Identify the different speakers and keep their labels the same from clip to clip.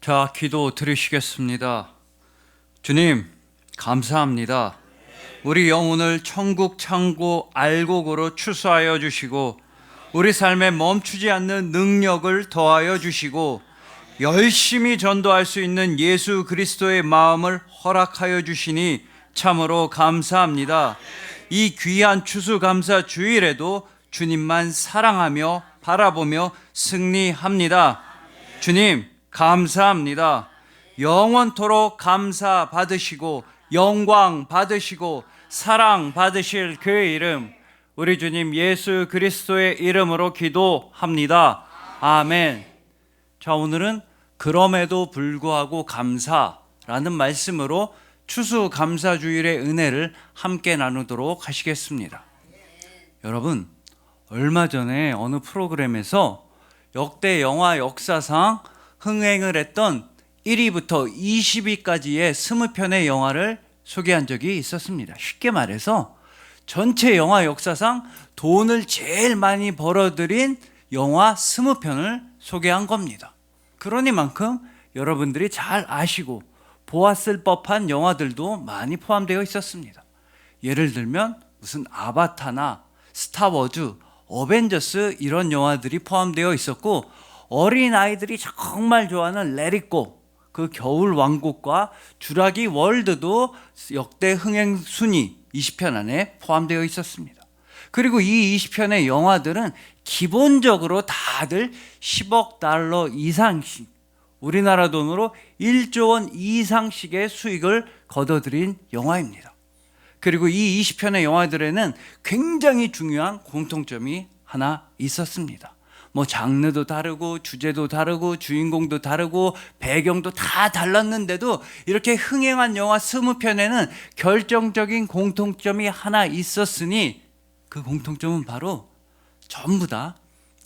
Speaker 1: 자, 기도 드리시겠습니다. 주님, 감사합니다. 우리 영혼을 천국 창고 알곡으로 추수하여 주시고 우리 삶에 멈추지 않는 능력을 더하여 주시고 열심히 전도할 수 있는 예수 그리스도의 마음을 허락하여 주시니 참으로 감사합니다. 이 귀한 추수감사 주일에도 주님만 사랑하며 바라보며 승리합니다. 주님, 감사합니다. 영원토록 감사 받으시고 영광 받으시고 사랑 받으실 그의 이름, 우리 주님 예수 그리스도의 이름으로 기도합니다. 아멘. 자, 오늘은 그럼에도 불구하고 감사라는 말씀으로 추수감사주일의 은혜를 함께 나누도록 하시겠습니다. 여러분, 얼마 전에 어느 프로그램에서 역대 영화 역사상 흥행을 했던 1위부터 20위까지의 20편의 영화를 소개한 적이 있었습니다. 쉽게 말해서 전체 영화 역사상 돈을 제일 많이 벌어들인 영화 20편을 소개한 겁니다. 그러니만큼 여러분들이 잘 아시고 보았을 법한 영화들도 많이 포함되어 있었습니다. 예를 들면 무슨 아바타나 스타워즈, 어벤져스 이런 영화들이 포함되어 있었고, 어린아이들이 정말 좋아하는 레릿고, 그 겨울 왕국과 주라기 월드도 역대 흥행 순위 20편 안에 포함되어 있었습니다. 그리고 이 20편의 영화들은 기본적으로 다들 10억 달러 이상씩, 우리나라 돈으로 1조 원 이상씩의 수익을 거둬들인 영화입니다. 그리고 이 20편의 영화들에는 굉장히 중요한 공통점이 하나 있었습니다. 장르도 다르고 주제도 다르고 주인공도 다르고 배경도 다 달랐는데도 이렇게 흥행한 영화 20편에는 결정적인 공통점이 하나 있었으니, 그 공통점은 바로 전부 다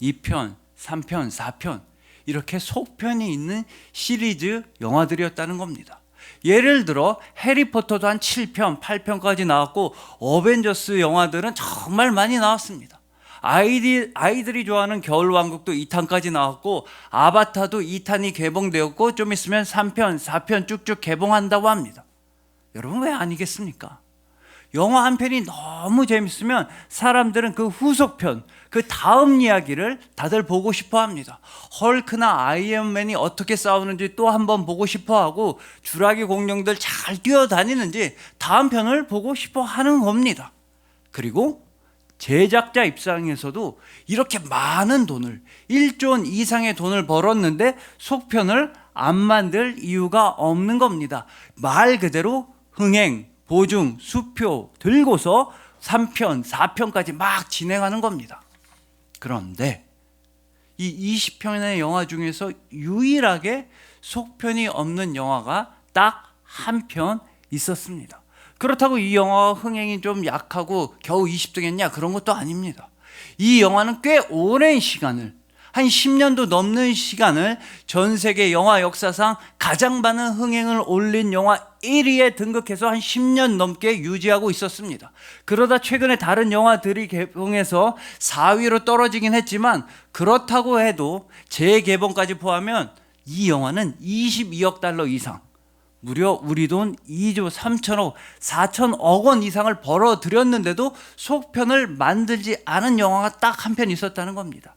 Speaker 1: 2편, 3편, 4편 이렇게 속편이 있는 시리즈 영화들이었다는 겁니다. 예를 들어 해리포터도 한 7편, 8편까지 나왔고, 어벤져스 영화들은 정말 많이 나왔습니다. 아이들이 좋아하는 겨울왕국도 2탄까지 나왔고, 아바타도 2탄이 개봉되었고, 좀 있으면 3편, 4편 쭉쭉 개봉한다고 합니다. 여러분, 왜 아니겠습니까? 영화 한 편이 너무 재밌으면 사람들은 그 후속편, 그 다음 이야기를 다들 보고 싶어 합니다. 헐크나 아이언맨이 어떻게 싸우는지 또 한번 보고 싶어 하고, 주라기 공룡들 잘 뛰어다니는지 다음 편을 보고 싶어 하는 겁니다. 그리고 제작자 입장에서도 이렇게 많은 돈을, 1조 원 이상의 돈을 벌었는데 속편을 안 만들 이유가 없는 겁니다. 말 그대로 흥행, 보증, 수표 들고서 3편, 4편까지 막 진행하는 겁니다. 그런데 이 20편의 영화 중에서 유일하게 속편이 없는 영화가 딱 한 편 있었습니다. 그렇다고 이 영화가 흥행이 좀 약하고 겨우 20등 했냐? 그런 것도 아닙니다. 이 영화는 꽤 오랜 시간을, 한 10년도 넘는 시간을 전 세계 영화 역사상 가장 많은 흥행을 올린 영화 1위에 등극해서 한 10년 넘게 유지하고 있었습니다. 그러다 최근에 다른 영화들이 개봉해서 4위로 떨어지긴 했지만, 그렇다고 해도 재개봉까지 포함하면 이 영화는 22억 달러 이상, 무려 우리 돈 2조 3천억, 4천억 원 이상을 벌어들였는데도 속편을 만들지 않은 영화가 딱 한 편 있었다는 겁니다.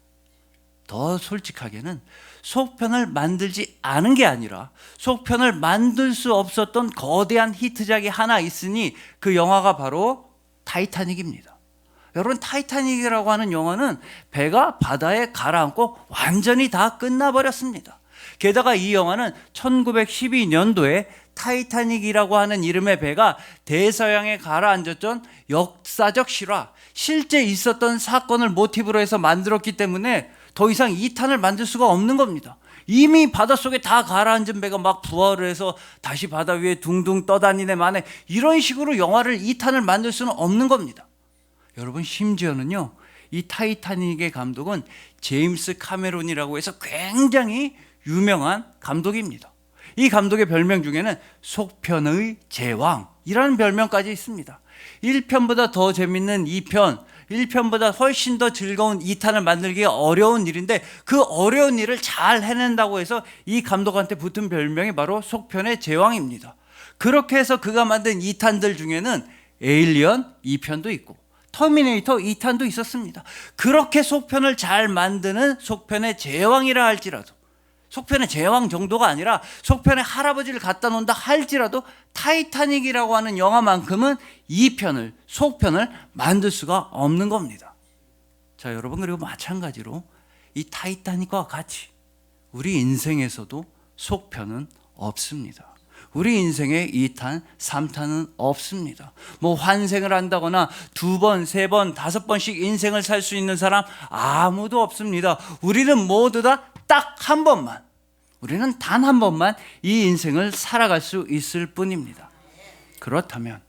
Speaker 1: 더 솔직하게는 속편을 만들지 않은 게 아니라 속편을 만들 수 없었던 거대한 히트작이 하나 있으니, 그 영화가 바로 타이타닉입니다. 여러분, 타이타닉이라고 하는 영화는 배가 바다에 가라앉고 완전히 다 끝나버렸습니다. 게다가 이 영화는 1912년도에 타이타닉이라고 하는 이름의 배가 대서양에 가라앉았던 역사적 실화, 실제 있었던 사건을 모티브로 해서 만들었기 때문에 더 이상 2탄을 만들 수가 없는 겁니다. 이미 바닷속에 다 가라앉은 배가 막 부활을 해서 다시 바다 위에 둥둥 떠다니네 마네, 이런 식으로 영화를 2탄을 만들 수는 없는 겁니다. 여러분, 심지어는요, 이 타이타닉의 감독은 제임스 카메론이라고 해서 굉장히 유명한 감독입니다. 이 감독의 별명 중에는 속편의 제왕이라는 별명까지 있습니다. 1편보다 더 재밌는 2편, 1편보다 훨씬 더 즐거운 2탄을 만들기 어려운 일인데 그 어려운 일을 잘 해낸다고 해서 이 감독한테 붙은 별명이 바로 속편의 제왕입니다. 그렇게 해서 그가 만든 2탄들 중에는 에일리언 2편도 있고 터미네이터 2탄도 있었습니다. 그렇게 속편을 잘 만드는 속편의 제왕이라 할지라도, 속편의 제왕 정도가 아니라 속편의 할아버지를 갖다 놓는다 할지라도 타이타닉이라고 하는 영화만큼은 2편을, 속편을 만들 수가 없는 겁니다. 자, 여러분, 그리고 마찬가지로 이 타이타닉과 같이 우리 인생에서도 속편은 없습니다. 우리 인생에 2탄, 3탄은 없습니다. 뭐 환생을 한다거나 2번, 3번, 5번씩 인생을 살 수 있는 사람 아무도 없습니다. 우리는 모두 다 딱 한 번만, 우리는 단 한 번만 이 인생을 살아갈 수 있을 뿐입니다. 그렇다면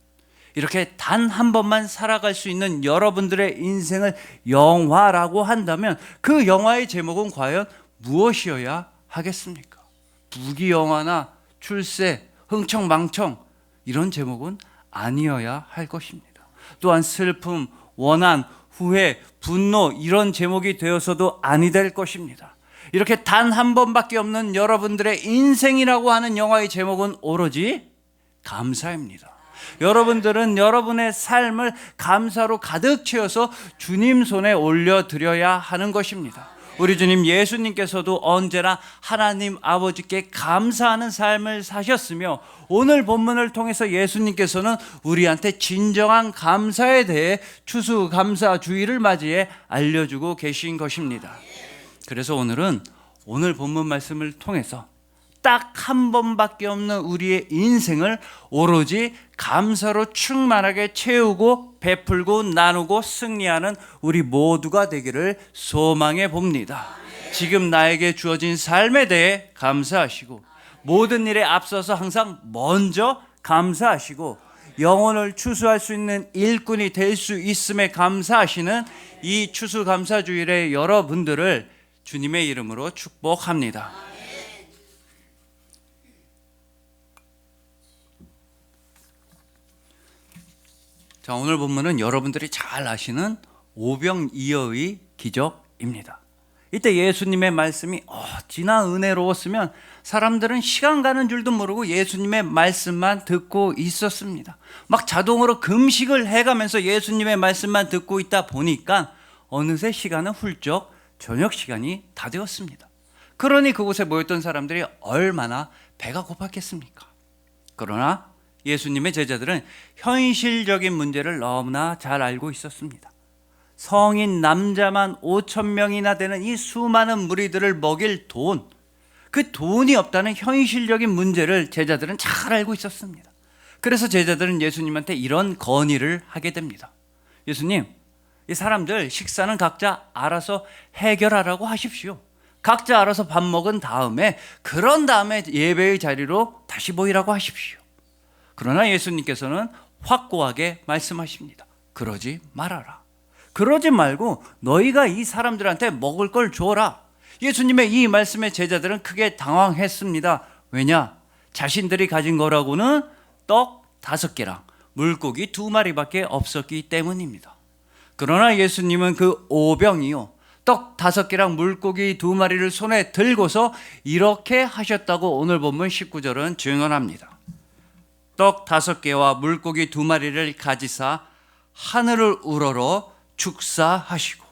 Speaker 1: 이렇게 단 한 번만 살아갈 수 있는 여러분들의 인생을 영화라고 한다면 그 영화의 제목은 과연 무엇이어야 하겠습니까? 부귀영화나 출세, 흥청망청 이런 제목은 아니어야 할 것입니다. 또한 슬픔, 원한, 후회, 분노 이런 제목이 되어서도 아니 될 것입니다. 이렇게 단 한 번밖에 없는 여러분들의 인생이라고 하는 영화의 제목은 오로지 감사입니다. 여러분들은 여러분의 삶을 감사로 가득 채워서 주님 손에 올려드려야 하는 것입니다. 우리 주님 예수님께서도 언제나 하나님 아버지께 감사하는 삶을 사셨으며 오늘 본문을 통해서 예수님께서는 우리한테 진정한 감사에 대해 추수감사주의를 맞이해 알려주고 계신 것입니다. 그래서 오늘은 오늘 본문 말씀을 통해서 딱 한 번밖에 없는 우리의 인생을 오로지 감사로 충만하게 채우고 베풀고 나누고 승리하는 우리 모두가 되기를 소망해 봅니다. 지금 나에게 주어진 삶에 대해 감사하시고 모든 일에 앞서서 항상 먼저 감사하시고 영혼을 추수할 수 있는 일꾼이 될 수 있음에 감사하시는 이 추수감사주일의 여러분들을 주님의 이름으로 축복합니다. 자, 오늘 본문은 여러분들이 잘 아시는 오병이어의 기적입니다. 이때 예수님의 말씀이 어찌나 은혜로웠으면 사람들은 시간 가는 줄도 모르고 예수님의 말씀만 듣고 있었습니다. 막 자동으로 금식을 해가면서 예수님의 말씀만 듣고 있다 보니까 어느새 시간은 훌쩍 저녁 시간이 다 되었습니다. 그러니 그곳에 모였던 사람들이 얼마나 배가 고팠겠습니까? 그러나 예수님의 제자들은 현실적인 문제를 너무나 잘 알고 있었습니다. 성인 남자만 5,000명이나 되는 이 수많은 무리들을 먹일 돈, 그 돈이 없다는 현실적인 문제를 제자들은 잘 알고 있었습니다. 그래서 제자들은 예수님한테 이런 건의를 하게 됩니다. 예수님, 이 사람들 식사는 각자 알아서 해결하라고 하십시오. 각자 알아서 밥 먹은 다음에 그런 다음에 예배의 자리로 다시 모이라고 하십시오. 그러나 예수님께서는 확고하게 말씀하십니다. 그러지 말아라. 그러지 말고 너희가 이 사람들한테 먹을 걸 줘라. 예수님의 이 말씀에 제자들은 크게 당황했습니다. 왜냐? 자신들이 가진 거라고는 떡 5개랑 물고기 2마리밖에 없었기 때문입니다. 그러나 예수님은 그 오병이요, 떡 5개랑 물고기 2마리를 손에 들고서 이렇게 하셨다고 오늘 본문 19절은 증언합니다. 떡 5개와 물고기 2마리를 가지사 하늘을 우러러 축사하시고.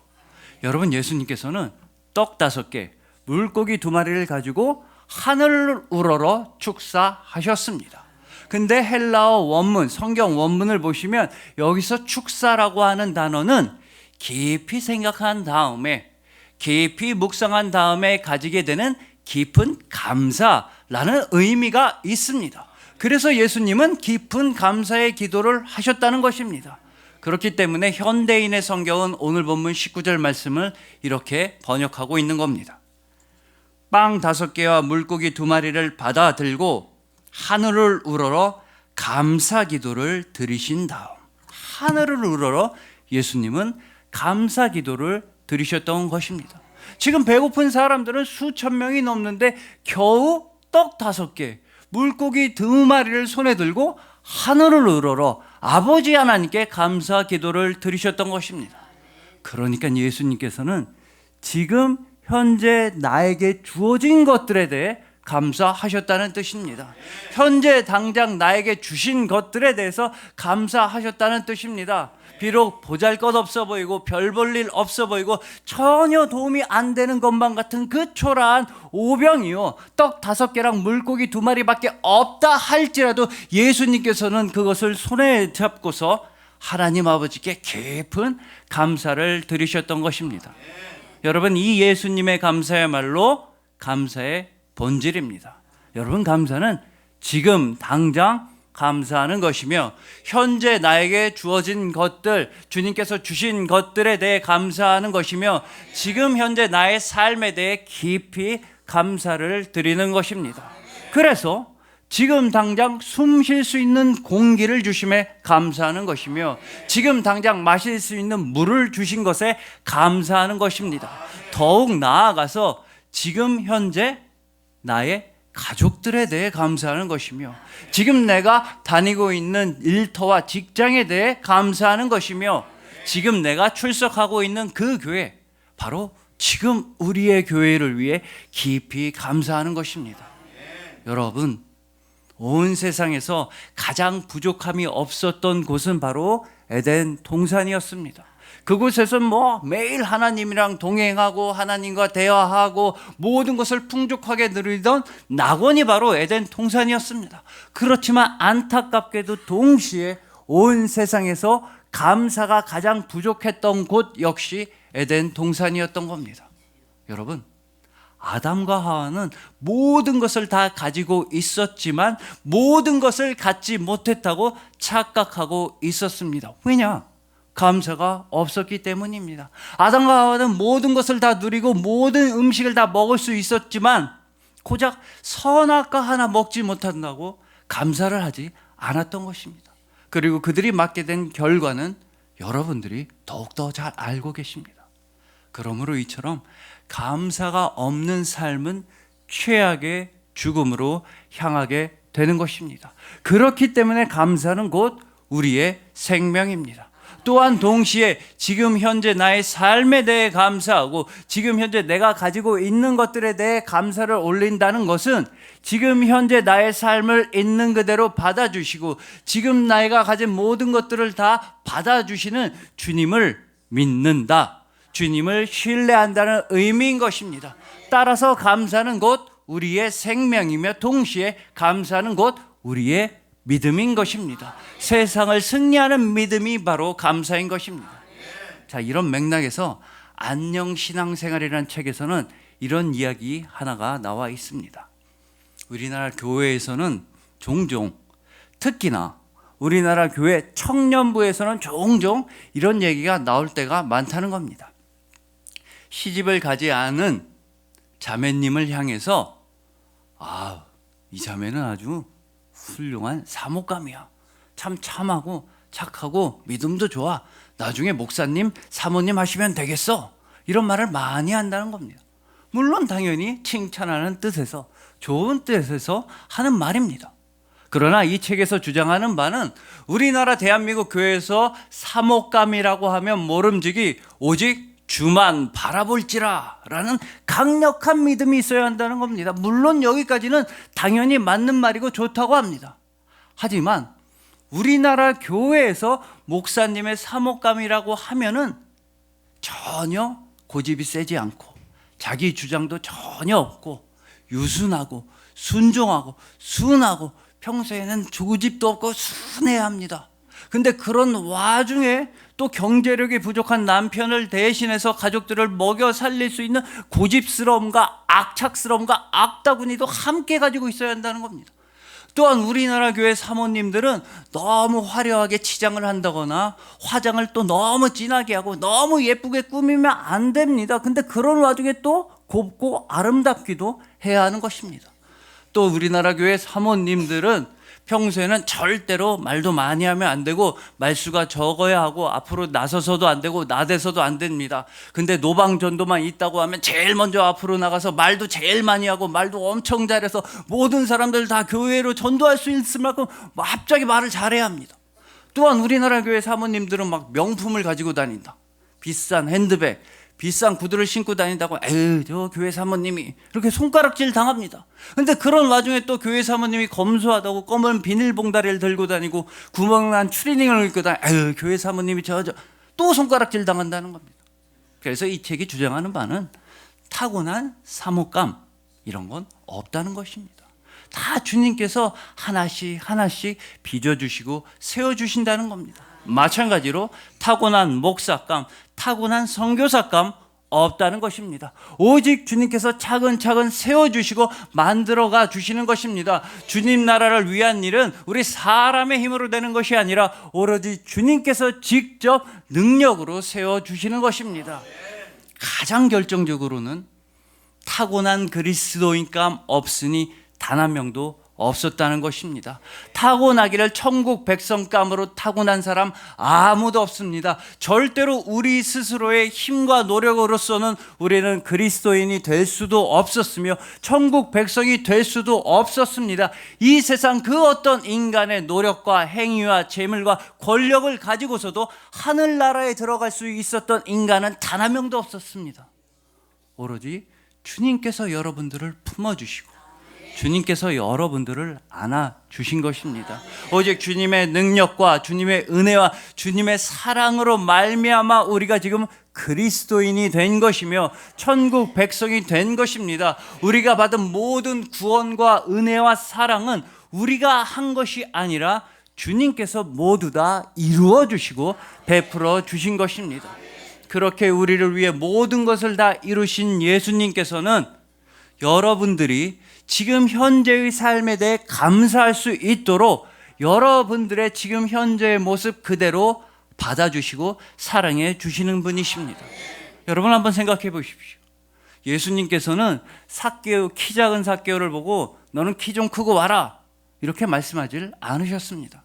Speaker 1: 여러분, 예수님께서는 떡 5개, 물고기 2마리를 가지고 하늘을 우러러 축사하셨습니다. 근데 헬라어 원문, 성경 원문을 보시면 여기서 축사라고 하는 단어는 깊이 생각한 다음에, 깊이 묵상한 다음에 가지게 되는 깊은 감사라는 의미가 있습니다. 그래서 예수님은 깊은 감사의 기도를 하셨다는 것입니다. 그렇기 때문에 현대인의 성경은 오늘 본문 19절 말씀을 이렇게 번역하고 있는 겁니다. 빵 5개와 물고기 2마리를 받아 들고 하늘을 우러러 감사 기도를 드리신 다음, 하늘을 우러러 예수님은 감사 기도를 드리셨던 것입니다. 지금 배고픈 사람들은 수천 명이 넘는데 겨우 떡 5개, 물고기 2마리를 손에 들고 하늘을 우러러 아버지 하나님께 감사 기도를 드리셨던 것입니다. 그러니까 예수님께서는 지금 현재 나에게 주어진 것들에 대해 감사하셨다는 뜻입니다. 현재 당장 나에게 주신 것들에 대해서 감사하셨다는 뜻입니다. 비록 보잘것없어 보이고 별 볼 일 없어 보이고 전혀 도움이 안 되는 것만 같은 그 초라한 오병이요, 떡 5개랑 물고기 2마리밖에 없다 할지라도 예수님께서는 그것을 손에 잡고서 하나님 아버지께 깊은 감사를 드리셨던 것입니다. 여러분, 이 예수님의 감사야말로 감사의 본질입니다. 여러분, 감사는 지금 당장 감사하는 것이며 현재 나에게 주어진 것들, 주님께서 주신 것들에 대해 감사하는 것이며 지금 현재 나의 삶에 대해 깊이 감사를 드리는 것입니다. 그래서 지금 당장 숨 쉴 수 있는 공기를 주심에 감사하는 것이며 지금 당장 마실 수 있는 물을 주신 것에 감사하는 것입니다. 더욱 나아가서 지금 현재 나의 가족들에 대해 감사하는 것이며 지금 내가 다니고 있는 일터와 직장에 대해 감사하는 것이며 지금 내가 출석하고 있는 그 교회, 바로 지금 우리의 교회를 위해 깊이 감사하는 것입니다. 여러분, 온 세상에서 가장 부족함이 없었던 곳은 바로 에덴 동산이었습니다. 그곳에서 매일 하나님이랑 동행하고 하나님과 대화하고 모든 것을 풍족하게 누리던 낙원이 바로 에덴 동산이었습니다. 그렇지만 안타깝게도 동시에 온 세상에서 감사가 가장 부족했던 곳 역시 에덴 동산이었던 겁니다. 여러분, 아담과 하와는 모든 것을 다 가지고 있었지만 모든 것을 갖지 못했다고 착각하고 있었습니다. 왜냐? 감사가 없었기 때문입니다. 아담과 하와는 모든 것을 다 누리고 모든 음식을 다 먹을 수 있었지만 고작 선악과 하나 먹지 못한다고 감사를 하지 않았던 것입니다. 그리고 그들이 맞게 된 결과는 여러분들이 더욱더 잘 알고 계십니다. 그러므로 이처럼 감사가 없는 삶은 최악의 죽음으로 향하게 되는 것입니다. 그렇기 때문에 감사는 곧 우리의 생명입니다. 또한 동시에 지금 현재 나의 삶에 대해 감사하고 지금 현재 내가 가지고 있는 것들에 대해 감사를 올린다는 것은 지금 현재 나의 삶을 있는 그대로 받아주시고 지금 내가 가진 모든 것들을 다 받아주시는 주님을 믿는다, 주님을 신뢰한다는 의미인 것입니다. 따라서 감사는 곧 우리의 생명이며 동시에 감사는 곧 우리의 믿음인 것입니다. 세상을 승리하는 믿음이 바로 감사인 것입니다. 자, 이런 맥락에서 안녕신앙생활이라는 책에서는 이런 이야기 하나가 나와 있습니다. 우리나라 교회에서는 종종, 특히나 우리나라 교회 청년부에서는 종종 이런 얘기가 나올 때가 많다는 겁니다. 시집을 가지 않은 자매님을 향해서 이 자매는 아주 훌륭한 사모감이야. 참 참하고 착하고 믿음도 좋아. 나중에 목사님, 사모님 하시면 되겠어. 이런 말을 많이 한다는 겁니다. 물론 당연히 칭찬하는 뜻에서, 좋은 뜻에서 하는 말입니다. 그러나 이 책에서 주장하는 바는 우리나라 대한민국 교회에서 사모감이라고 하면 모름지기 오직 주만 바라볼지라 라는 강력한 믿음이 있어야 한다는 겁니다. 물론 여기까지는 당연히 맞는 말이고 좋다고 합니다. 하지만 우리나라 교회에서 목사님의 사모감이라고 하면은 전혀 고집이 세지 않고 자기 주장도 전혀 없고 유순하고 순종하고 순하고 평소에는 고집도 없고 순해야 합니다. 근데 그런 와중에 또 경제력이 부족한 남편을 대신해서 가족들을 먹여 살릴 수 있는 고집스러움과 악착스러움과 악다구니도 함께 가지고 있어야 한다는 겁니다. 또한 우리나라 교회 사모님들은 너무 화려하게 치장을 한다거나 화장을 또 너무 진하게 하고 너무 예쁘게 꾸미면 안 됩니다. 근데 그런 와중에 또 곱고 아름답기도 해야 하는 것입니다. 또 우리나라 교회 사모님들은 평소에는 절대로 말도 많이 하면 안 되고 말수가 적어야 하고 앞으로 나서서도 안 되고 나대서도 안 됩니다. 근데 노방전도만 있다고 하면 제일 먼저 앞으로 나가서 말도 제일 많이 하고 말도 엄청 잘해서 모든 사람들 다 교회로 전도할 수 있을 만큼 갑자기 말을 잘해야 합니다. 또한 우리나라 교회 사모님들은 막 명품을 가지고 다닌다. 비싼 핸드백, 비싼 구두를 신고 다닌다고 에휴 저 교회 사모님이 이렇게 손가락질 당합니다. 근데 그런 와중에 또 교회 사모님이 검소하다고 검은 비닐봉다리를 들고 다니고 구멍난 추리닝을 입고 다니 에휴 교회 사모님이 저 또 손가락질 당한다는 겁니다. 그래서 이 책이 주장하는 바는 타고난 사모감 이런 건 없다는 것입니다. 다 주님께서 하나씩 하나씩 빚어주시고 세워주신다는 겁니다. 마찬가지로 타고난 목사감, 타고난 선교사감 없다는 것입니다. 오직 주님께서 차근차근 세워주시고 만들어가 주시는 것입니다. 주님 나라를 위한 일은 우리 사람의 힘으로 되는 것이 아니라 오로지 주님께서 직접 능력으로 세워주시는 것입니다. 가장 결정적으로는 타고난 그리스도인감 없으니 단 한 명도 없었다는 것입니다. 타고나기를 천국 백성감으로 타고난 사람 아무도 없습니다. 절대로 우리 스스로의 힘과 노력으로서는 우리는 그리스도인이 될 수도 없었으며 천국 백성이 될 수도 없었습니다. 이 세상 그 어떤 인간의 노력과 행위와 재물과 권력을 가지고서도 하늘나라에 들어갈 수 있었던 인간은 단 한 명도 없었습니다. 오로지 주님께서 여러분들을 품어주시고 주님께서 여러분들을 안아주신 것입니다. 오직 주님의 능력과 주님의 은혜와 주님의 사랑으로 말미암아 우리가 지금 그리스도인이 된 것이며 천국 백성이 된 것입니다. 우리가 받은 모든 구원과 은혜와 사랑은 우리가 한 것이 아니라 주님께서 모두 다 이루어 주시고 베풀어 주신 것입니다. 그렇게 우리를 위해 모든 것을 다 이루신 예수님께서는 여러분들이 지금 현재의 삶에 대해 감사할 수 있도록 여러분들의 지금 현재의 모습 그대로 받아주시고 사랑해 주시는 분이십니다. 여러분 한번 생각해 보십시오. 예수님께서는 삭개오, 키 작은 삭개오를 보고 너는 키 좀 크고 와라 이렇게 말씀하지 않으셨습니다.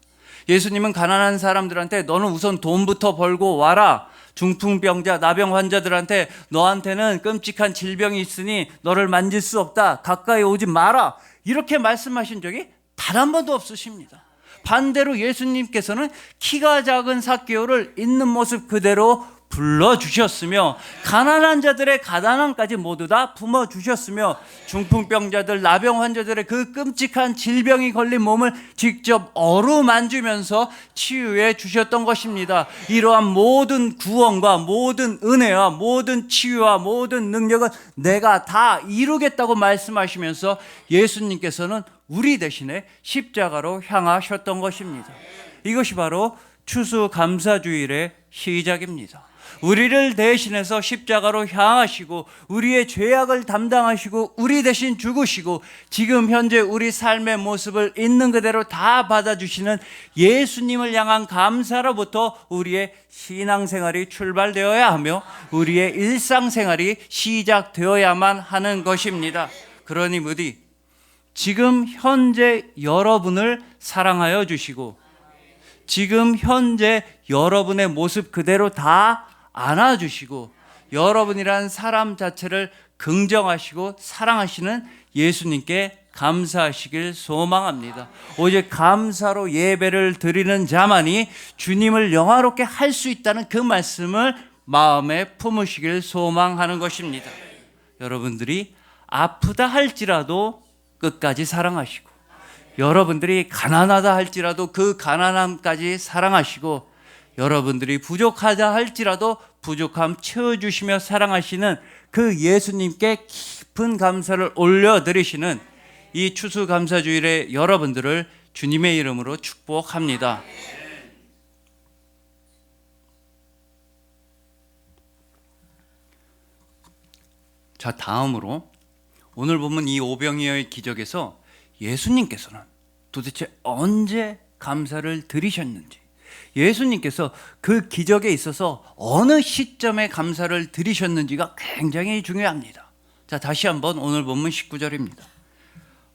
Speaker 1: 예수님은 가난한 사람들한테 너는 우선 돈부터 벌고 와라, 중풍병자, 나병 환자들한테 너한테는 끔찍한 질병이 있으니 너를 만질 수 없다, 가까이 오지 마라 이렇게 말씀하신 적이 단 한 번도 없으십니다. 반대로 예수님께서는 키가 작은 삭개오를 있는 모습 그대로 불러주셨으며 가난한 자들의 가난함까지 모두 다 품어주셨으며 중풍병자들, 나병 환자들의 그 끔찍한 질병이 걸린 몸을 직접 어루만지면서 치유해 주셨던 것입니다. 이러한 모든 구원과 모든 은혜와 모든 치유와 모든 능력은 내가 다 이루겠다고 말씀하시면서 예수님께서는 우리 대신에 십자가로 향하셨던 것입니다. 이것이 바로 추수감사주일의 시작입니다. 우리를 대신해서 십자가로 향하시고 우리의 죄악을 담당하시고 우리 대신 죽으시고 지금 현재 우리 삶의 모습을 있는 그대로 다 받아주시는 예수님을 향한 감사로부터 우리의 신앙생활이 출발되어야 하며 우리의 일상생활이 시작되어야만 하는 것입니다. 그러니 부디 지금 현재 여러분을 사랑하여 주시고 지금 현재 여러분의 모습 그대로 다 안아주시고 여러분이란 사람 자체를 긍정하시고 사랑하시는 예수님께 감사하시길 소망합니다. 오직 감사로 예배를 드리는 자만이 주님을 영화롭게 할 수 있다는 그 말씀을 마음에 품으시길 소망하는 것입니다. 여러분들이 아프다 할지라도 끝까지 사랑하시고 여러분들이 가난하다 할지라도 그 가난함까지 사랑하시고 여러분들이 부족하다 할지라도 부족함 채워주시며 사랑하시는 그 예수님께 깊은 감사를 올려드리시는 이 추수감사주일에 여러분들을 주님의 이름으로 축복합니다. 자, 다음으로 오늘 보면 이 오병이어의 기적에서 예수님께서는 도대체 언제 감사를 드리셨는지, 예수님께서 그 기적에 있어서 어느 시점에 감사를 드리셨는지가 굉장히 중요합니다. 자, 다시 한번 오늘 본문 19절입니다.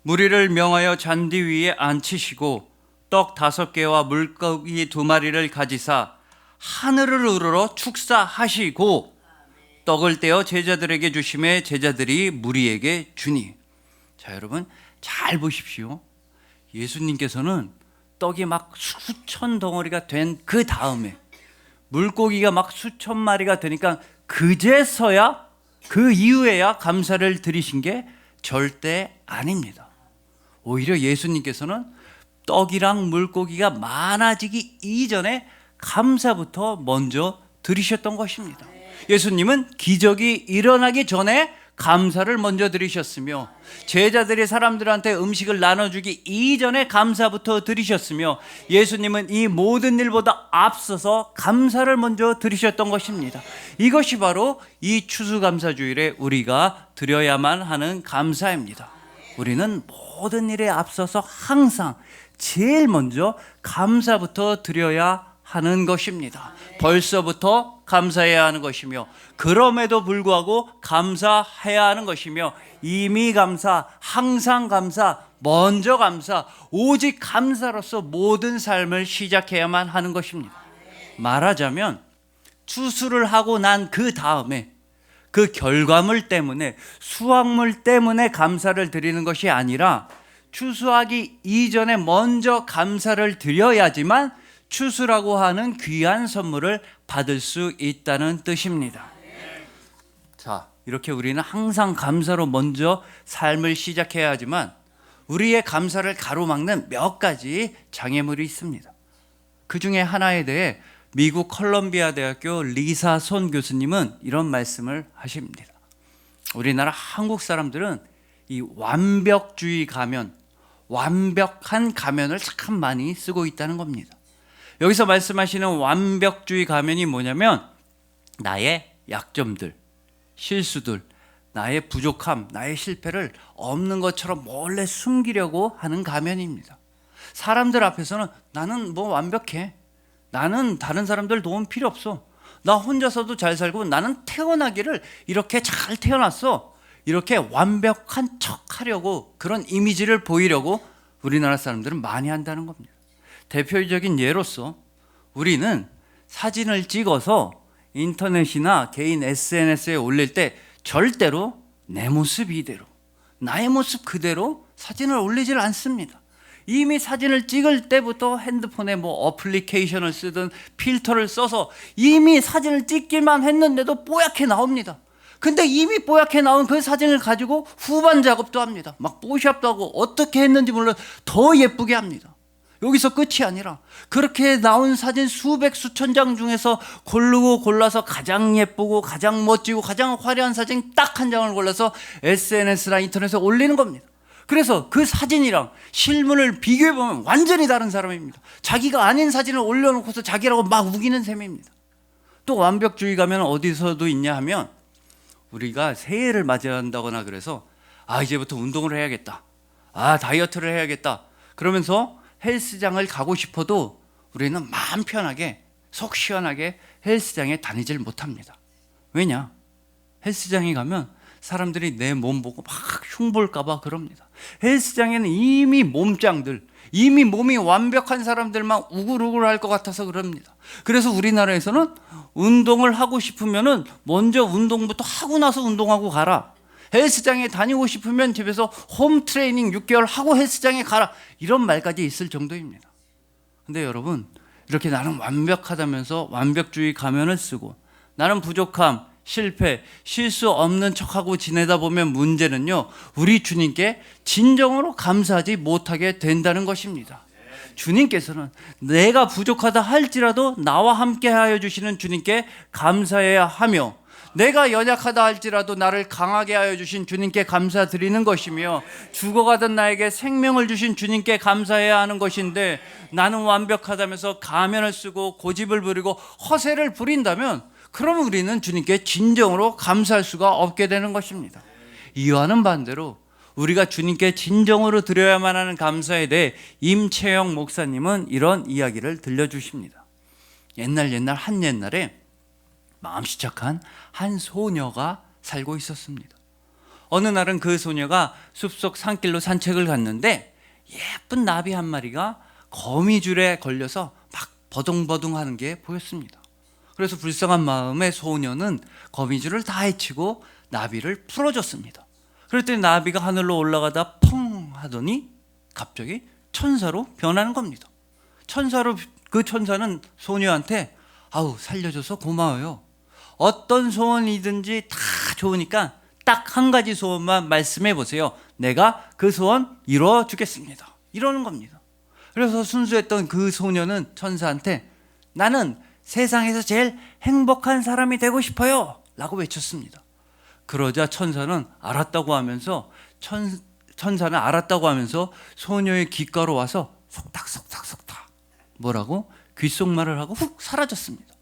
Speaker 1: 무리를 명하여 잔디 위에 앉히시고 떡 5개와 물고기 2마리를 가지사 하늘을 우러러 축사하시고 떡을 떼어 제자들에게 주심에 제자들이 무리에게 주니. 자, 여러분 잘 보십시오. 예수님께서는 떡이 막 수천 덩어리가 된 그 다음에 물고기가 막 수천 마리가 되니까 그제서야, 그 이후에야 감사를 드리신 게 절대 아닙니다. 오히려 예수님께서는 떡이랑 물고기가 많아지기 이전에 감사부터 먼저 드리셨던 것입니다. 예수님은 기적이 일어나기 전에 감사를 먼저 드리셨으며, 제자들이 사람들한테 음식을 나눠주기 이전에 감사부터 드리셨으며, 예수님은 이 모든 일보다 앞서서 감사를 먼저 드리셨던 것입니다. 이것이 바로 이 추수감사주일에 우리가 드려야만 하는 감사입니다. 우리는 모든 일에 앞서서 항상 제일 먼저 감사부터 드려야 하는 것입니다. 벌써부터 감사해야 하는 것이며, 그럼에도 불구하고 감사해야 하는 것이며, 이미 감사, 항상 감사, 먼저 감사, 오직 감사로서 모든 삶을 시작해야만 하는 것입니다. 말하자면 추수를 하고 난 그 다음에 그 결과물 때문에, 수확물 때문에 감사를 드리는 것이 아니라, 추수하기 이전에 먼저 감사를 드려야지만 추수라고 하는 귀한 선물을 받을 수 있다는 뜻입니다. 자, 이렇게 우리는 항상 감사로 먼저 삶을 시작해야 하지만 우리의 감사를 가로막는 몇 가지 장애물이 있습니다. 그 중에 하나에 대해 미국 컬럼비아 대학교 리사 손 교수님은 이런 말씀을 하십니다. 우리나라 한국 사람들은 이 완벽주의 가면, 완벽한 가면을 참 많이 쓰고 있다는 겁니다. 여기서 말씀하시는 완벽주의 가면이 뭐냐면, 나의 약점들, 실수들, 나의 부족함, 나의 실패를 없는 것처럼 몰래 숨기려고 하는 가면입니다. 사람들 앞에서는 나는 뭐 완벽해, 나는 다른 사람들 도움 필요 없어, 나 혼자서도 잘 살고, 나는 태어나기를 이렇게 잘 태어났어, 이렇게 완벽한 척 하려고, 그런 이미지를 보이려고 우리나라 사람들은 많이 한다는 겁니다. 대표적인 예로서 우리는 사진을 찍어서 인터넷이나 개인 SNS에 올릴 때 절대로 내 모습 이대로, 나의 모습 그대로 사진을 올리질 않습니다. 이미 사진을 찍을 때부터 핸드폰에 뭐 어플리케이션을 쓰든 필터를 써서 이미 사진을 찍기만 했는데도 뽀얗게 나옵니다. 근데 이미 뽀얗게 나온 그 사진을 가지고 후반 작업도 합니다. 막 뽀샵도 하고 어떻게 했는지 몰라 더 예쁘게 합니다. 여기서 끝이 아니라 그렇게 나온 사진 수백 수천 장 중에서 고르고 골라서 가장 예쁘고 가장 멋지고 가장 화려한 사진 딱 한 장을 골라서 SNS나 인터넷에 올리는 겁니다. 그래서 그 사진이랑 실물을 비교해보면 완전히 다른 사람입니다. 자기가 아닌 사진을 올려놓고서 자기라고 막 우기는 셈입니다. 또 완벽주의 가면 어디서도 있냐 하면, 우리가 새해를 맞이한다거나 그래서 이제부터 운동을 해야겠다, 다이어트를 해야겠다 그러면서 헬스장을 가고 싶어도 우리는 마음 편하게 속 시원하게 헬스장에 다니질 못합니다. 왜냐? 헬스장에 가면 사람들이 내 몸 보고 막 흉볼까 봐 그럽니다. 헬스장에는 이미 몸짱들, 이미 몸이 완벽한 사람들만 우글우글 할 것 같아서 그럽니다. 그래서 우리나라에서는 운동을 하고 싶으면은 먼저 운동부터 하고 나서 운동하고 가라, 헬스장에 다니고 싶으면 집에서 홈 트레이닝 6개월 하고 헬스장에 가라, 이런 말까지 있을 정도입니다. 근데 여러분, 이렇게 나는 완벽하다면서 완벽주의 가면을 쓰고 나는 부족함, 실패, 실수 없는 척하고 지내다 보면 문제는요, 우리 주님께 진정으로 감사하지 못하게 된다는 것입니다. 주님께서는 내가 부족하다 할지라도 나와 함께 하여 주시는 주님께 감사해야 하며, 내가 연약하다 할지라도 나를 강하게 하여 주신 주님께 감사드리는 것이며, 죽어가던 나에게 생명을 주신 주님께 감사해야 하는 것인데, 나는 완벽하다면서 가면을 쓰고 고집을 부리고 허세를 부린다면 그러면 우리는 주님께 진정으로 감사할 수가 없게 되는 것입니다. 이와는 반대로 우리가 주님께 진정으로 드려야만 하는 감사에 대해 임채영 목사님은 이런 이야기를 들려주십니다. 옛날에 마음씨 착한 한 소녀가 살고 있었습니다. 어느 날은 그 소녀가 숲속 산길로 산책을 갔는데 예쁜 나비 한 마리가 거미줄에 걸려서 막 버둥버둥하는 게 보였습니다. 그래서 불쌍한 마음에 소녀는 거미줄을 다 헤치고 나비를 풀어줬습니다. 그랬더니 나비가 하늘로 올라가다 펑 하더니 갑자기 천사로 변하는 겁니다. 그 천사는 소녀한테 아우 살려줘서 고마워요. 어떤 소원이든지 다 좋으니까 딱 한 가지 소원만 말씀해 보세요. 내가 그 소원 이루어 주겠습니다. 이러는 겁니다. 그래서 순수했던 그 소녀는 천사한테 나는 세상에서 제일 행복한 사람이 되고 싶어요 라고 외쳤습니다. 그러자 천사는 알았다고 하면서 소녀의 귓가로 와서 속닥 뭐라고? 귓속말을 하고 훅 사라졌습니다.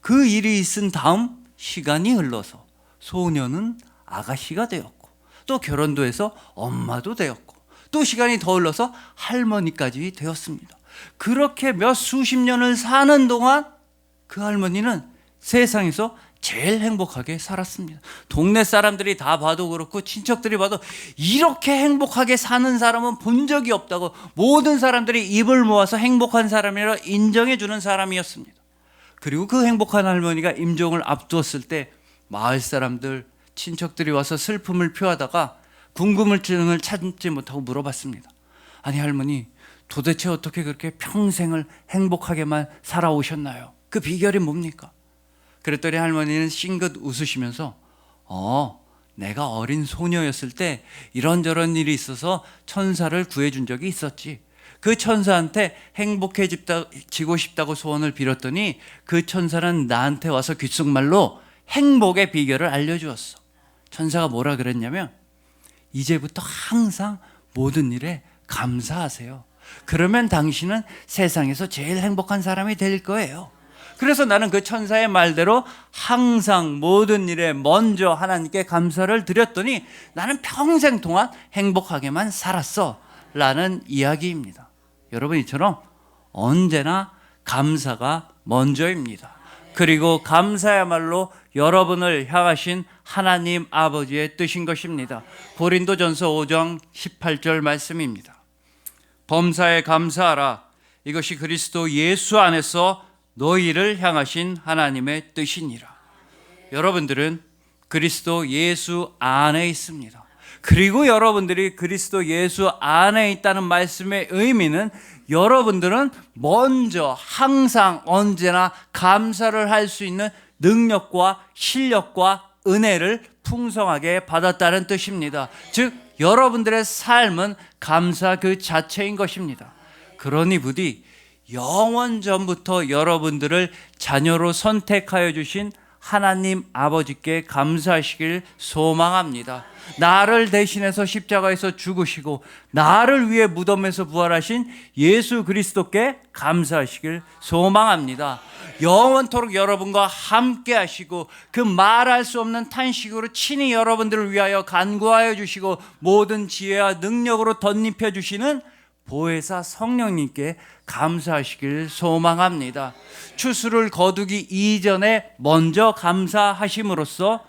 Speaker 1: 그 일이 있은 다음 시간이 흘러서 소녀는 아가씨가 되었고 또 결혼도 해서 엄마도 되었고 또 시간이 더 흘러서 할머니까지 되었습니다. 그렇게 몇 수십 년을 사는 동안 그 할머니는 세상에서 제일 행복하게 살았습니다. 동네 사람들이 다 봐도 그렇고 친척들이 봐도 이렇게 행복하게 사는 사람은 본 적이 없다고 모든 사람들이 입을 모아서 행복한 사람이라 인정해 주는 사람이었습니다. 그리고 그 행복한 할머니가 임종을 앞두었을 때 마을 사람들, 친척들이 와서 슬픔을 표하다가 궁금증을 참지 못하고 물어봤습니다. 아니 할머니, 도대체 어떻게 그렇게 평생을 행복하게만 살아오셨나요? 그 비결이 뭡니까? 그랬더니 할머니는 싱긋 웃으시면서 내가 어린 소녀였을 때 이런저런 일이 있어서 천사를 구해준 적이 있었지. 그 천사한테 행복해지고 싶다고 소원을 빌었더니 그 천사는 나한테 와서 귓속말로 행복의 비결을 알려주었어. 천사가 뭐라 그랬냐면 이제부터 항상 모든 일에 감사하세요. 그러면 당신은 세상에서 제일 행복한 사람이 될 거예요. 그래서 나는 그 천사의 말대로 항상 모든 일에 먼저 하나님께 감사를 드렸더니 나는 평생 동안 행복하게만 살았어 라는 이야기입니다. 여러분, 이처럼 언제나 감사가 먼저입니다. 그리고 감사야말로 여러분을 향하신 하나님 아버지의 뜻인 것입니다. 고린도전서 5장 18절 말씀입니다. 범사에 감사하라. 이것이 그리스도 예수 안에서 너희를 향하신 하나님의 뜻이니라. 여러분들은 그리스도 예수 안에 있습니다. 그리고 여러분들이 그리스도 예수 안에 있다는 말씀의 의미는 여러분들은 먼저 항상 언제나 감사를 할 수 있는 능력과 실력과 은혜를 풍성하게 받았다는 뜻입니다. 즉 여러분들의 삶은 감사 그 자체인 것입니다. 그러니 부디 영원 전부터 여러분들을 자녀로 선택하여 주신 하나님 아버지께 감사하시길 소망합니다. 나를 대신해서 십자가에서 죽으시고 나를 위해 무덤에서 부활하신 예수 그리스도께 감사하시길 소망합니다. 영원토록 여러분과 함께 하시고 그 말할 수 없는 탄식으로 친히 여러분들을 위하여 간구하여 주시고 모든 지혜와 능력으로 덧입혀 주시는 보혜사 성령님께 감사하시길 소망합니다. 추수를 거두기 이전에 먼저 감사하심으로써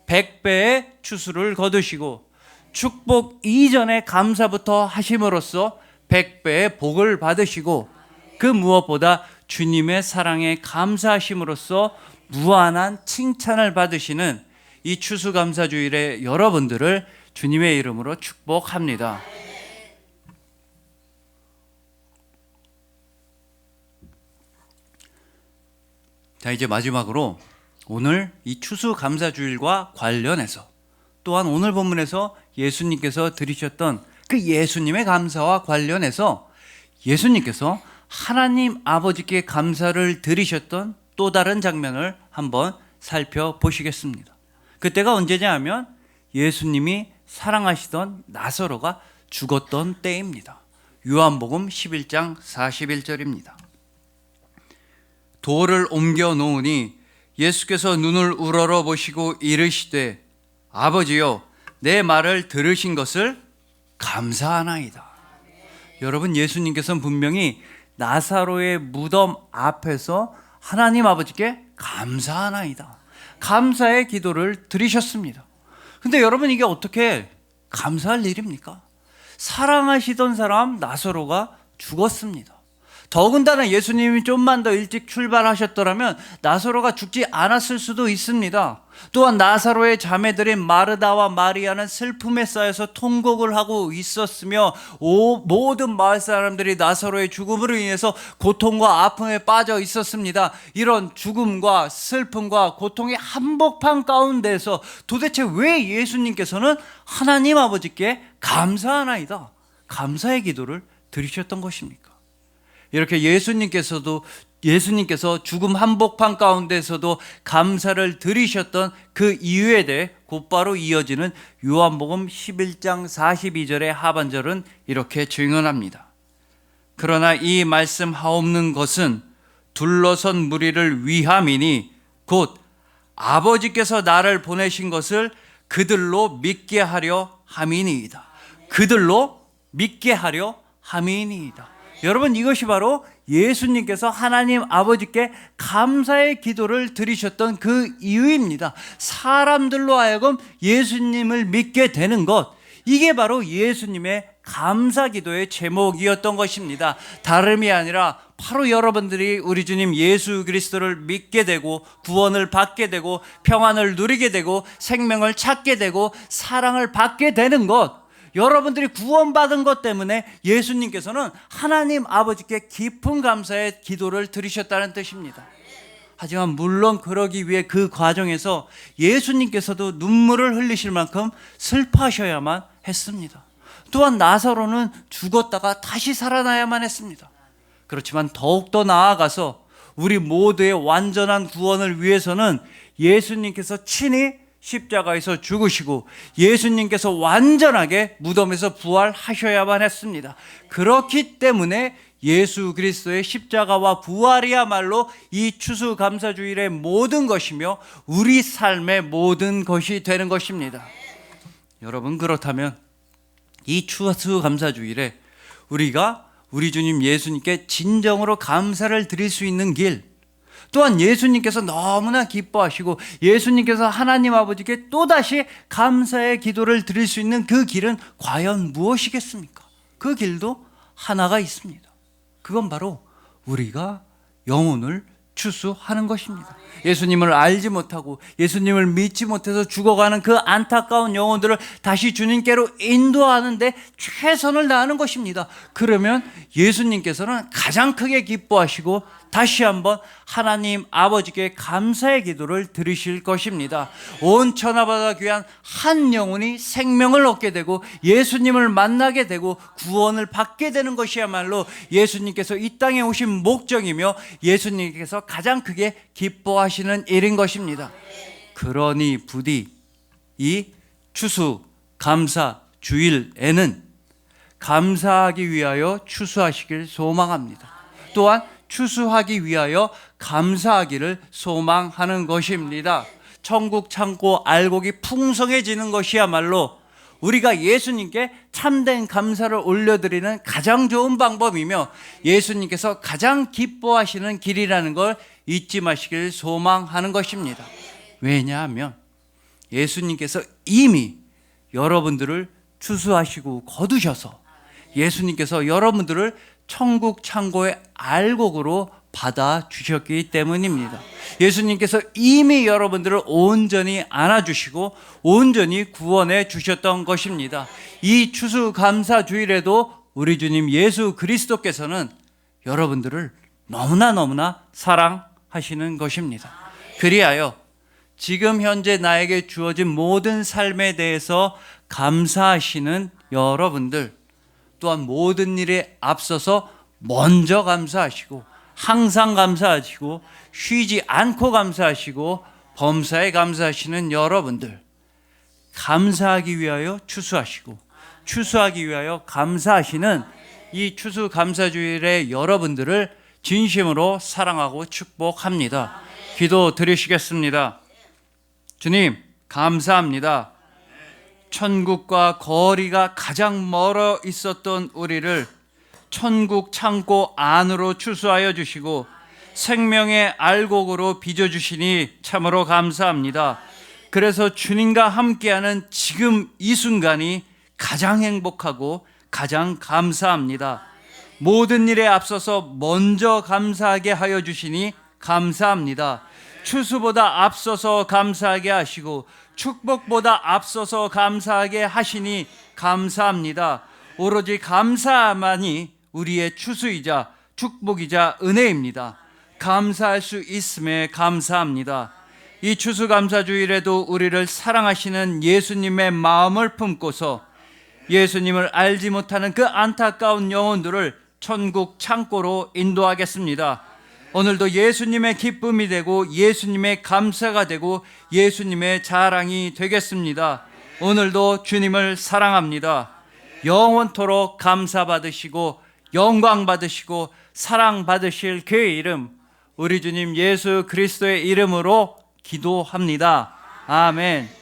Speaker 1: 100배의 추수를 거두시고 축복 이전에 감사부터 하심으로써 100배의 복을 받으시고 그 무엇보다 주님의 사랑에 감사하심으로써 무한한 칭찬을 받으시는 이 추수감사주일에 여러분들을 주님의 이름으로 축복합니다. 자, 이제 마지막으로 오늘 이 추수감사주일과 관련해서 또한 오늘 본문에서 예수님께서 드리셨던 그 예수님의 감사와 관련해서 예수님께서 하나님 아버지께 감사를 드리셨던 또 다른 장면을 한번 살펴보시겠습니다. 그때가 언제냐 하면 예수님이 사랑하시던 나사로가 죽었던 때입니다. 요한복음 11장 41절입니다. 돌을 옮겨 놓으니 예수께서 눈을 우러러 보시고 이르시되 아버지여 내 말을 들으신 것을 감사하나이다. 여러분, 예수님께서는 분명히 나사로의 무덤 앞에서 하나님 아버지께 감사하나이다, 감사의 기도를 드리셨습니다. 근데 여러분, 이게 어떻게 감사할 일입니까? 사랑하시던 사람 나사로가 죽었습니다. 더군다나 예수님이 좀만 더 일찍 출발하셨더라면 나사로가 죽지 않았을 수도 있습니다. 또한 나사로의 자매들인 마르다와 마리아는 슬픔에 쌓여서 통곡을 하고 있었으며 모든 마을 사람들이 나사로의 죽음으로 인해서 고통과 아픔에 빠져 있었습니다. 이런 죽음과 슬픔과 고통의 한복판 가운데서 도대체 왜 예수님께서는 하나님 아버지께 감사하나이다, 감사의 기도를 드리셨던 것입니까? 이렇게 예수님께서 죽음 한복판 가운데서도 감사를 드리셨던 그 이유에 대해 곧바로 이어지는 요한복음 11장 42절의 하반절은 이렇게 증언합니다. 그러나 이 말씀하옵는 것은 둘러선 무리를 위함이니 곧 아버지께서 나를 보내신 것을 그들로 믿게 하려 함이니이다. 그들로 믿게 하려 함이니이다. 여러분, 이것이 바로 예수님께서 하나님 아버지께 감사의 기도를 드리셨던 그 이유입니다. 사람들로 하여금 예수님을 믿게 되는 것, 이게 바로 예수님의 감사 기도의 제목이었던 것입니다. 다름이 아니라 바로 여러분들이 우리 주님 예수 그리스도를 믿게 되고 구원을 받게 되고 평안을 누리게 되고 생명을 찾게 되고 사랑을 받게 되는 것, 여러분들이 구원받은 것 때문에 예수님께서는 하나님 아버지께 깊은 감사의 기도를 드리셨다는 뜻입니다. 하지만 물론 그러기 위해 그 과정에서 예수님께서도 눈물을 흘리실 만큼 슬퍼하셔야만 했습니다. 또한 나사로는 죽었다가 다시 살아나야만 했습니다. 그렇지만 더욱더 나아가서 우리 모두의 완전한 구원을 위해서는 예수님께서 친히 십자가에서 죽으시고 예수님께서 완전하게 무덤에서 부활하셔야만 했습니다. 그렇기 때문에 예수 그리스도의 십자가와 부활이야말로 이 추수감사주일의 모든 것이며 우리 삶의 모든 것이 되는 것입니다. 여러분, 그렇다면 이 추수감사주일에 우리가 우리 주님 예수님께 진정으로 감사를 드릴 수 있는 길, 또한 예수님께서 너무나 기뻐하시고 예수님께서 하나님 아버지께 또다시 감사의 기도를 드릴 수 있는 그 길은 과연 무엇이겠습니까? 그 길도 하나가 있습니다. 그건 바로 우리가 영혼을 추수하는 것입니다. 예수님을 알지 못하고 예수님을 믿지 못해서 죽어가는 그 안타까운 영혼들을 다시 주님께로 인도하는 데 최선을 다하는 것입니다. 그러면 예수님께서는 가장 크게 기뻐하시고 다시 한번 하나님 아버지께 감사의 기도를 드리실 것입니다. 온 천하보다 귀한 한 영혼이 생명을 얻게 되고 예수님을 만나게 되고 구원을 받게 되는 것이야말로 예수님께서 이 땅에 오신 목적이며 예수님께서 가장 크게 기뻐하시는 일인 것입니다. 그러니 부디 이 추수 감사 주일에는 감사하기 위하여 추수하시길 소망합니다. 또한 추수하기 위하여 감사하기를 소망하는 것입니다. 천국 창고 알곡이 풍성해지는 것이야말로 우리가 예수님께 참된 감사를 올려드리는 가장 좋은 방법이며 예수님께서 가장 기뻐하시는 길이라는 걸 잊지 마시길 소망하는 것입니다. 왜냐하면 예수님께서 이미 여러분들을 추수하시고 거두셔서 예수님께서 여러분들을 천국 창고의 알곡으로 받아주셨기 때문입니다. 예수님께서 이미 여러분들을 온전히 안아주시고 온전히 구원해 주셨던 것입니다. 이 추수감사주일에도 우리 주님 예수 그리스도께서는 여러분들을 너무나 사랑하시는 것입니다. 그리하여 지금 현재 나에게 주어진 모든 삶에 대해서 감사하시는 여러분들, 또한 모든 일에 앞서서 먼저 감사하시고 항상 감사하시고 쉬지 않고 감사하시고 범사에 감사하시는 여러분들, 감사하기 위하여 추수하시고 추수하기 위하여 감사하시는 이 추수감사주일의 여러분들을 진심으로 사랑하고 축복합니다. 기도 드리시겠습니다. 주님, 감사합니다. 천국과 거리가 가장 멀어 있었던 우리를 천국 창고 안으로 추수하여 주시고 생명의 알곡으로 빚어주시니 참으로 감사합니다. 그래서 주님과 함께하는 지금 이 순간이 가장 행복하고 가장 감사합니다. 모든 일에 앞서서 먼저 감사하게 하여 주시니 감사합니다. 추수보다 앞서서 감사하게 하시고 축복보다 앞서서 감사하게 하시니 감사합니다. 오로지 감사만이 우리의 추수이자 축복이자 은혜입니다. 감사할 수 있음에 감사합니다. 이 추수감사주일에도 우리를 사랑하시는 예수님의 마음을 품고서 예수님을 알지 못하는 그 안타까운 영혼들을 천국 창고로 인도하겠습니다. 오늘도 예수님의 기쁨이 되고 예수님의 감사가 되고 예수님의 자랑이 되겠습니다. 오늘도 주님을 사랑합니다. 영원토록 감사받으시고 영광 받으시고 사랑 받으실 그의 이름, 우리 주님 예수 그리스도의 이름으로 기도합니다. 아멘.